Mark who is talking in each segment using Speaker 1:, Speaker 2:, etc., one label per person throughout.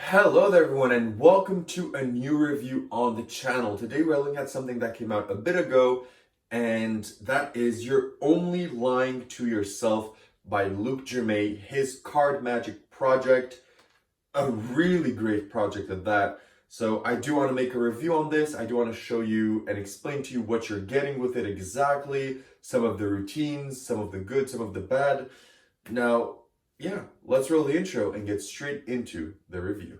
Speaker 1: Hello there everyone and welcome to a new review on the channel. Today we're looking at something that came out a bit ago, and that is You're Only Lying to Yourself by Jermay, his card magic project. A really great project at that. So I do want to make a review on this. I do want to show you and explain to you what you're getting with it exactly, some of the routines, some of the good, some of the bad. Now, yeah, let's roll the intro and get straight into the review.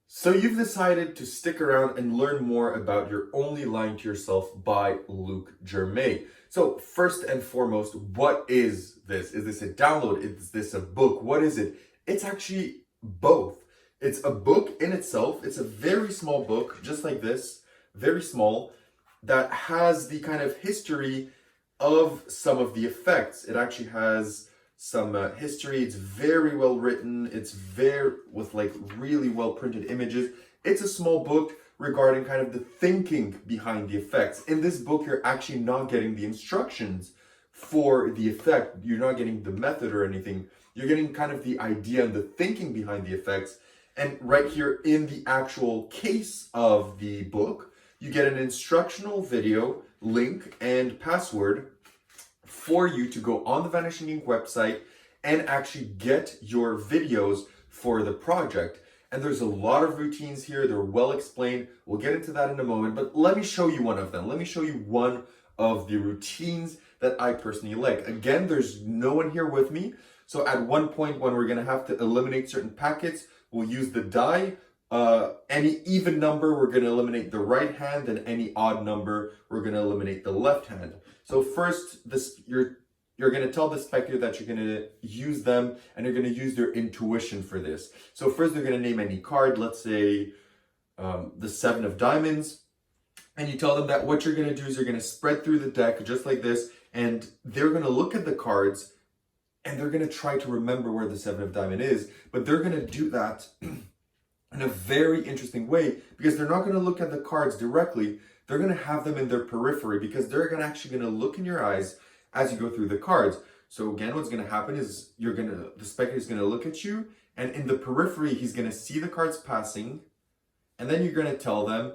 Speaker 1: So you've decided to stick around and learn more about You're Only Lying to Yourself by Jermay. So first and foremost, what is this? Is this a download? Is this a book? What is it? It's actually both. It's a book in itself. It's a very small book, just like this, very small, that has the kind of history of some of the effects. It actually has some history. It's very well written. It's with like really well printed images. It's a small book regarding kind of the thinking behind the effects. In this book, you're actually not getting the instructions for the effect. You're not getting the method or anything. You're getting kind of the idea and the thinking behind the effects. And right here in the actual case of the book, you get an instructional video, link, and password for you to go on the Vanishing Ink website and actually get your videos for the project. And there's a lot of routines here. They're well explained. We'll get into that in a moment, but let me show you one of them. Let me show you one of the routines that I personally like. Again, there's no one here with me. So at one point when we're gonna have to eliminate certain packets, we'll use the die. Any even number, we're going to eliminate the right hand, and any odd number, we're going to eliminate the left hand. So first, you're going to tell the spectator that you're going to use them, and you're going to use their intuition for this. So first, they're going to name any card, let's say the 7 of diamonds, and you tell them that what you're going to do is you're going to spread through the deck just like this, and they're going to look at the cards, and they're going to try to remember where the 7 of diamond is, but they're going to do that in a very interesting way, because they're not going to look at the cards directly. They're going to have them in their periphery, because they're actually going to look in your eyes as you go through the cards. So again, what's going to happen is the spectator is going to look at you, and in the periphery, he's going to see the cards passing, and then you're going to tell them,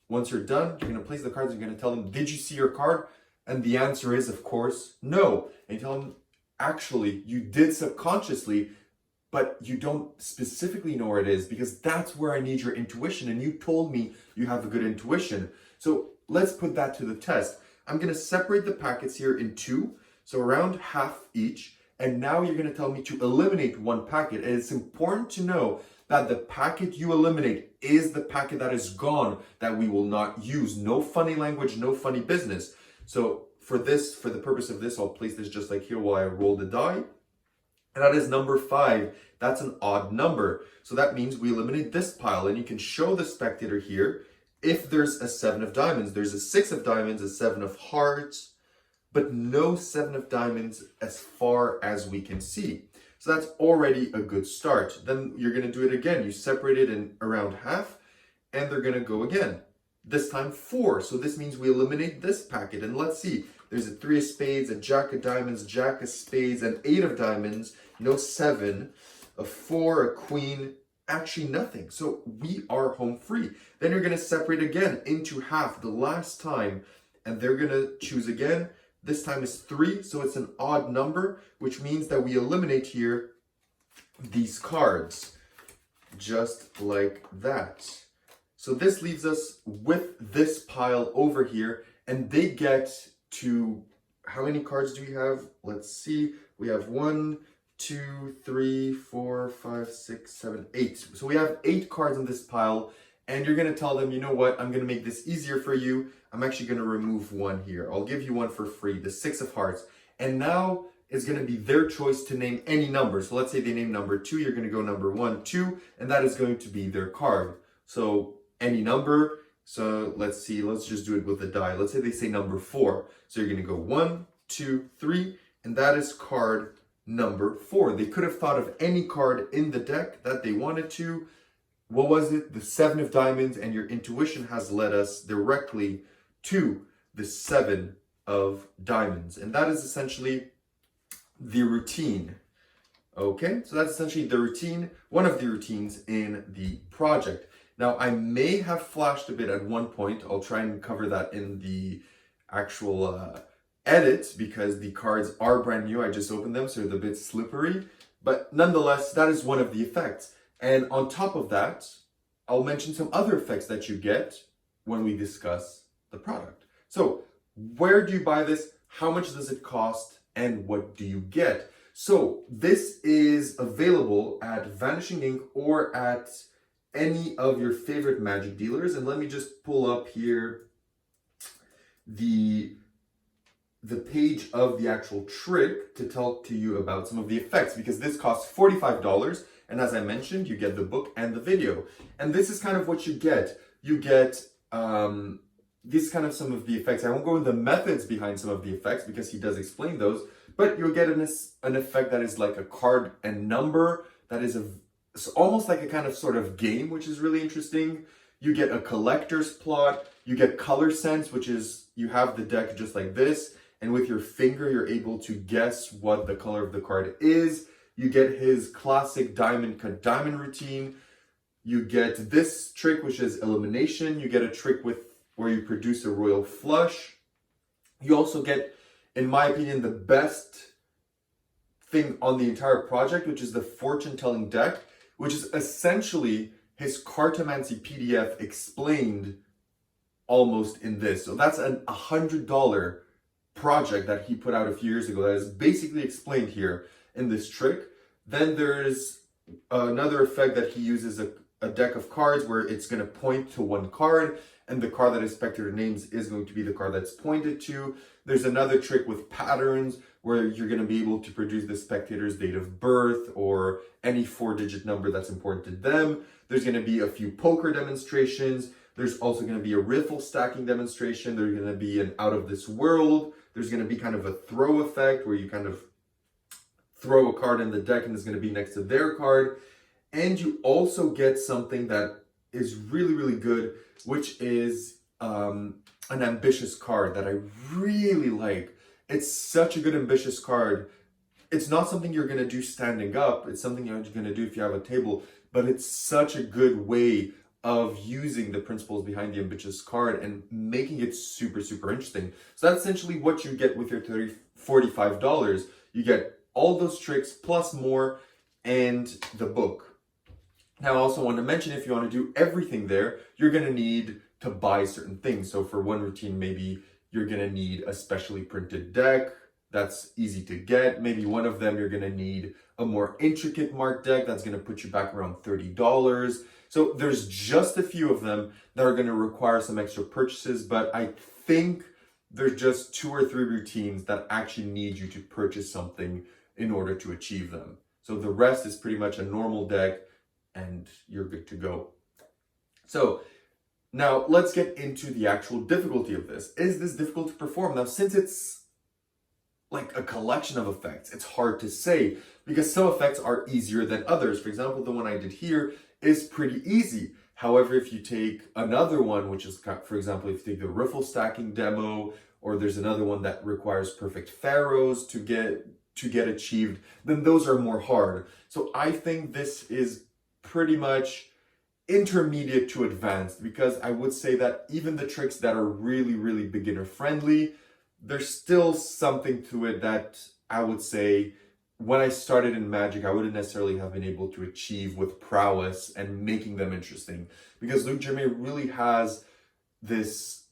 Speaker 1: once you're done, you're going to place the cards, and you're going to tell them, did you see your card? And the answer is, of course, no. And you tell them, actually, you did subconsciously, but you don't specifically know where it is, because that's where I need your intuition. And you told me you have a good intuition. So let's put that to the test. I'm going to separate the packets here in 2, so around half each. And now you're going to tell me to eliminate one packet. And it's important to know that the packet you eliminate is the packet that is gone, that we will not use. No funny language, no funny business. So for the purpose of this, I'll place this just like here while I roll the die. And that is number 5. That's an odd number. So that means we eliminate this pile. And you can show the spectator here, if there's a 7 of diamonds, there's a 6 of diamonds, a 7 of hearts, but no 7 of diamonds as far as we can see. So that's already a good start. Then you're going to do it again. You separate it in around half, and they're going to go again. This time 4. So this means we eliminate this packet. And let's see. There's a 3 of spades, a jack of diamonds, jack of spades, an 8 of diamonds, no 7, a 4, a queen, actually nothing. So we are home free. Then you're going to separate again into half the last time, and they're going to choose again. This time is 3, so it's an odd number, which means that we eliminate here these cards, just like that. So this leaves us with this pile over here, and they get to, how many cards do we have? Let's see. We have 1, 2, 3, 4, 5, 6, 7, 8. So we have 8 cards in this pile, and you're going to tell them, you know what? I'm going to make this easier for you. I'm actually going to remove one here. I'll give you one for free, the 6 of hearts. And now it's going to be their choice to name any number. So let's say they name number 2. You're going to go number 1, 2, and that is going to be their card. So any number. So let's see, let's just do it with the die. Let's say they say number 4. So you're going to go 1, 2, 3, and that is card number 4. They could have thought of any card in the deck that they wanted to. what was it? The 7 of diamonds, and your intuition has led us directly to the 7 of diamonds. And that is essentially the routine. Okay, so that's essentially the routine, one of the routines in the project. Now, I may have flashed a bit at one point. I'll try and cover that in the actual edit because the cards are brand new. I just opened them, so they're a bit slippery. But nonetheless, that is one of the effects. And on top of that, I'll mention some other effects that you get when we discuss the product. So, where do you buy this? How much does it cost? And what do you get? So this is available at Vanishing Ink or at any of your favorite magic dealers. And let me just pull up here the page of the actual trick to talk to you about some of the effects, because this costs $45. And as I mentioned, you get the book and the video. And this is kind of what you get. You get these kind of some of the effects. I won't go into the methods behind some of the effects because he does explain those. But you'll get an effect that is like a card and number, that is it's almost like a kind of sort of game, which is really interesting. You get a collector's plot, you get color sense, which is you have the deck just like this, and with your finger you're able to guess what the color of the card is. You get his classic diamond cut diamond routine. You get this trick, which is elimination. You get a trick where you produce a royal flush. You also get, in my opinion, the best thing on the entire project, which is the fortune-telling deck, which is essentially his cartomancy PDF explained almost in this. So that's an $100 project that he put out a few years ago that is basically explained here in this trick. Then there's another effect that he uses, a deck of cards where it's going to point to one card, and the card that his spectator names is going to be the card that's pointed to. There's another trick with patterns where you're going to be able to produce the spectator's date of birth or any 4-digit number that's important to them. There's going to be a few poker demonstrations. There's also going to be a riffle stacking demonstration. There's going to be an out of this world. There's going to be kind of a throw effect where you kind of throw a card in the deck and it's going to be next to their card. And you also get something that is really, really good, which is an ambitious card that I really like. It's such a good ambitious card. It's not something you're going to do standing up. It's something you're going to do if you have a table, but it's such a good way of using the principles behind the ambitious card and making it super, super interesting. So that's essentially what you get with your $45. You get all those tricks plus more and the book. Now, I also want to mention, if you want to do everything there, you're going to need to buy certain things. So for one routine, maybe you're going to need a specially printed deck. That's easy to get. Maybe one of them, you're going to need a more intricate marked deck. That's going to put you back around $30. So there's just a few of them that are going to require some extra purchases, but I think there's just 2 or 3 routines that actually need you to purchase something in order to achieve them. So the rest is pretty much a normal deck and you're good to go. So now let's get into the actual difficulty of this. Is this difficult to perform? Now, since it's like a collection of effects, it's hard to say because some effects are easier than others. For example, the one I did here is pretty easy. However, if you take another one, which is, for example, if you take the riffle stacking demo, or there's another one that requires perfect pharaohs to get achieved, then those are more hard. So I think this is pretty much intermediate to advanced, because I would say that even the tricks that are really, really beginner friendly, there's still something to it that I would say when I started in Magic, I wouldn't necessarily have been able to achieve with prowess and making them interesting, because Luc Jermay really has this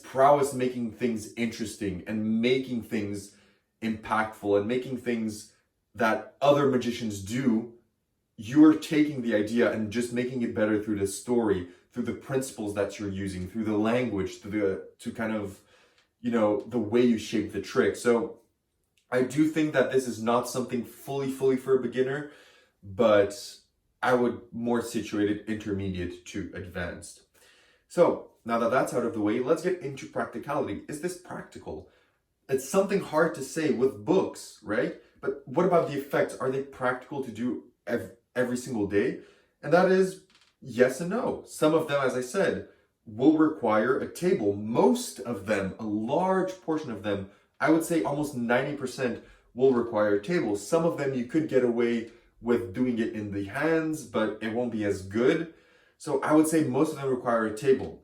Speaker 1: prowess making things interesting and making things impactful and making things that other magicians do. You're taking the idea and just making it better through the story, through the principles that you're using, through the language, to kind of, the way you shape the trick. So I do think that this is not something fully for a beginner, but I would more situate it intermediate to advanced. So now that that's out of the way, let's get into practicality. Is this practical? It's something hard to say with books, right? But what about the effects? Are they practical to do every single day? And that is yes and no. Some of them, as I said, will require a table. Most of them, a large portion of them, I would say almost 90% will require a table. Some of them you could get away with doing it in the hands, but it won't be as good. So I would say most of them require a table.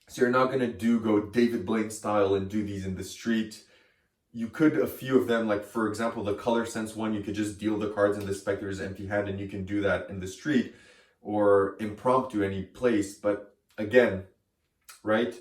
Speaker 1: So you're not gonna go David Blaine style and do these in the street. You could, a few of them, like for example, the color sense one, you could just deal the cards in the spectators empty hand and you can do that in the street or impromptu any place. But again, right,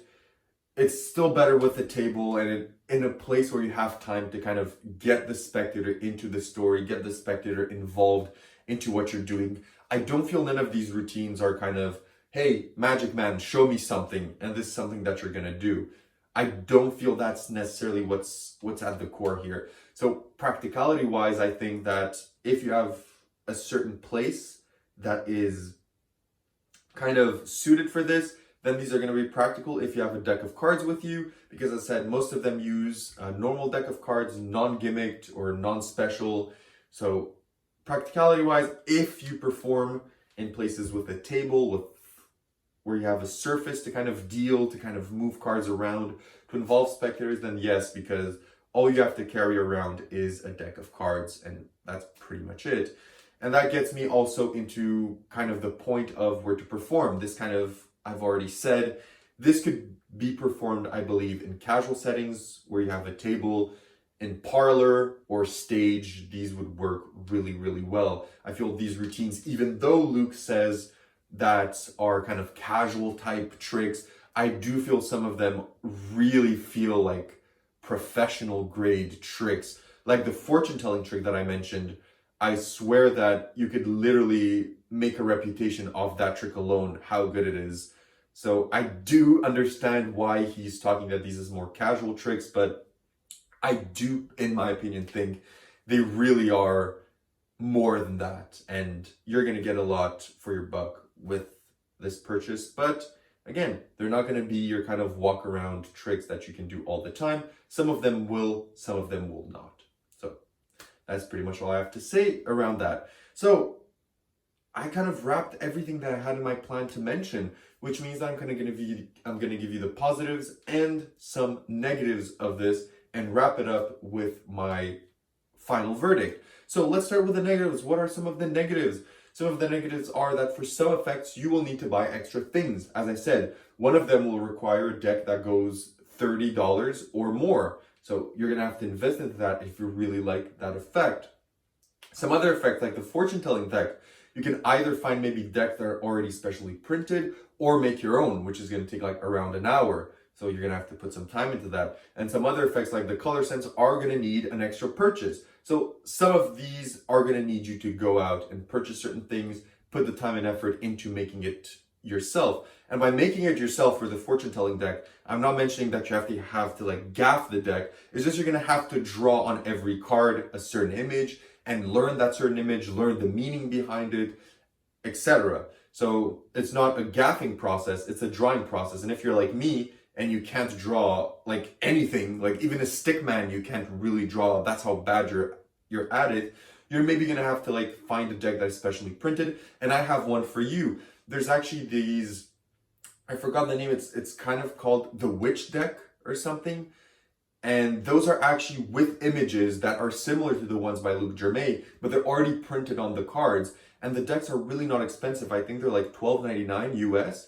Speaker 1: it's still better with a table and in a place where you have time to kind of get the spectator into the story, get the spectator involved into what you're doing. I don't feel none of these routines are kind of, hey, magic man, show me something, and this is something that you're gonna do. I don't feel that's necessarily what's at the core here. So practicality wise, I think that if you have a certain place that is kind of suited for this, then these are going to be practical if you have a deck of cards with you, because as I said, most of them use a normal deck of cards, non-gimmicked or non-special. So practicality wise, if you perform in places with a table, where you have a surface to kind of deal, to kind of move cards around, to involve spectators, then yes, because all you have to carry around is a deck of cards, and that's pretty much it. And that gets me also into kind of the point of where to perform. This kind of, I've already said, this could be performed, I believe, in casual settings where you have a table. In parlor or stage, these would work really, really well. I feel these routines, even though Luke says that are kind of casual type tricks, I do feel some of them really feel like professional grade tricks. Like the fortune telling trick that I mentioned, I swear that you could literally make a reputation off that trick alone, how good it is. So I do understand why he's talking that these is more casual tricks, but I do, in my opinion, think they really are more than that. And you're going to get a lot for your buck with this purchase. But again, they're not going to be your kind of walk around tricks that you can do all the time. Some of them will, some of them will not. So that's pretty much all I have to say around that. So I kind of wrapped everything that I had in my plan to mention, which means I'm going to give you the positives and some negatives of this and wrap it up with my final verdict. So let's start with the negatives. What are some of the negatives? Some of the negatives are that for some effects, you will need to buy extra things. As I said, one of them will require a deck that goes $30 or more. So you're going to have to invest into that if you really like that effect. Some other effects, like the fortune telling deck, you can either find maybe decks that are already specially printed or make your own, which is going to take like around an hour. So you're going to have to put some time into that. And some other effects like the color sense are going to need an extra purchase. So some of these are going to need you to go out and purchase certain things, put the time and effort into making it yourself. And by making it yourself for the fortune telling deck, I'm not mentioning that you have to like gaff the deck. It's just you're going to have to draw on every card a certain image and learn that certain image, learn the meaning behind it, etc. So it's not a gaffing process, it's a drawing process. And if you're like me and you can't draw like anything, like even a stick man, you can't really draw, that's how bad you're at it, you're maybe gonna have to like find a deck that's specially printed. And I have one for you. There's actually these, I forgot the name, it's kind of called the Witch deck or something. And those are actually with images that are similar to the ones by Luke Jermay, but they're already printed on the cards. And the decks are really not expensive. I think they're like $12.99 US.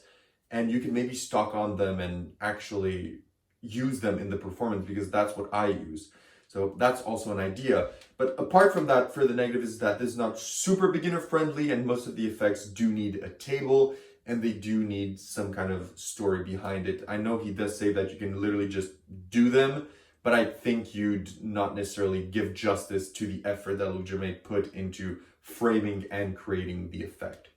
Speaker 1: And you can maybe stock on them and actually use them in the performance, because that's what I use. So that's also an idea. But apart from that, for the negative is that this is not super beginner friendly, and most of the effects do need a table and they do need some kind of story behind it. I know he does say that you can literally just do them, but I think you'd not necessarily give justice to the effort that Luke Jermay put into framing and creating the effect.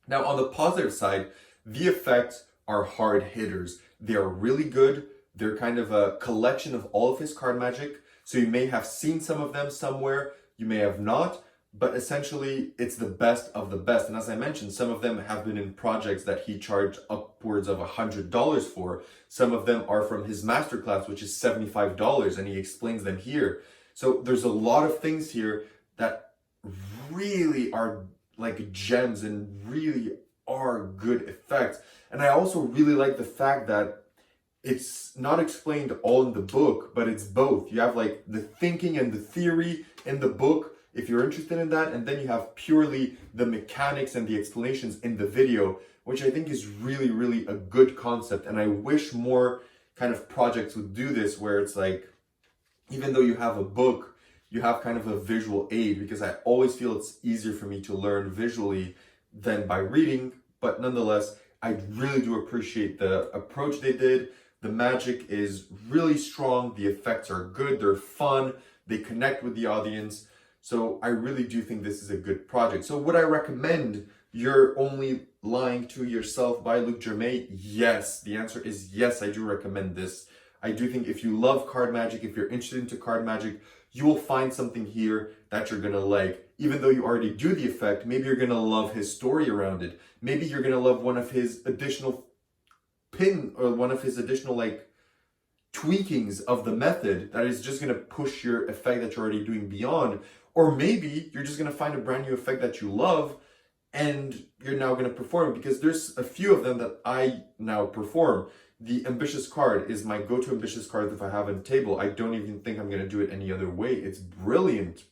Speaker 1: Now, on the positive side, the effects are hard hitters. They're really good. They're kind of a collection of all of his card magic. So you may have seen some of them somewhere, you may have not, but essentially it's the best of the best. And as I mentioned, some of them have been in projects that he charged upwards of $100 for. Some of them are from his masterclass, which is $75, and he explains them here. So there's a lot of things here that really are like gems and really are good effects. And I also really like the fact that it's not explained all in the book, but it's both. You have like the thinking and the theory in the book, if you're interested in that, and then you have purely the mechanics and the explanations in the video, which I think is really, really a good concept. And I wish more kind of projects would do this, where it's like, even though you have a book, you have kind of a visual aid, because I always feel it's easier for me to learn visually than by reading. But nonetheless, I really do appreciate the approach they did. The magic is really strong. The effects are good. They're fun. They connect with the audience. So I really do think this is a good project. So would I recommend You're Only Lying to Yourself by Luc Jermay? Yes. The answer is yes, I do recommend this. I do think if you love card magic, if you're interested into card magic, you will find something here that you're gonna like. Even though you already do the effect, maybe you're gonna love his story around it. Maybe you're gonna love one of his additional one of his additional like tweakings of the method that is just going to push your effect that you're already doing beyond. Or maybe you're just going to find a brand new effect that you love and you're now going to perform it, because there's a few of them that I now perform. The ambitious card is my go-to ambitious card if I have a table. I don't even think I'm going to do it any other way. It's brilliant.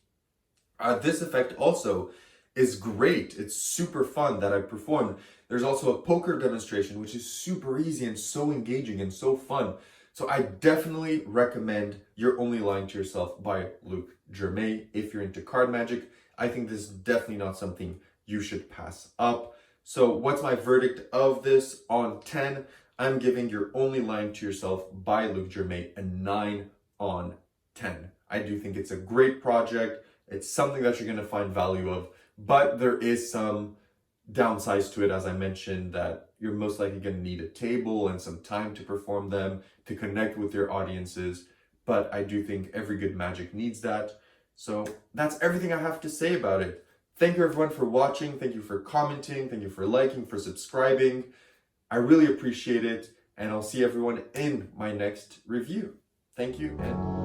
Speaker 1: This effect also is great. It's super fun that I performed. There's also a poker demonstration, which is super easy and so engaging and so fun. So I definitely recommend You're Only Lying to Yourself by Luc Jermay. If you're into card magic, I think this is definitely not something you should pass up. So what's my verdict of this? On 10, I'm giving You're Only Lying to Yourself by Luc Jermay a 9 on 10. I do think it's a great project. It's something that you're going to find value of, but there is some downsides to it, as I mentioned, that you're most likely going to need a table and some time to perform them, to connect with your audiences. But I do think every good magic needs that. So that's everything I have to say about it. Thank you everyone for watching. Thank you for commenting. Thank you for liking, for subscribing. I really appreciate it. And I'll see everyone in my next review. Thank you and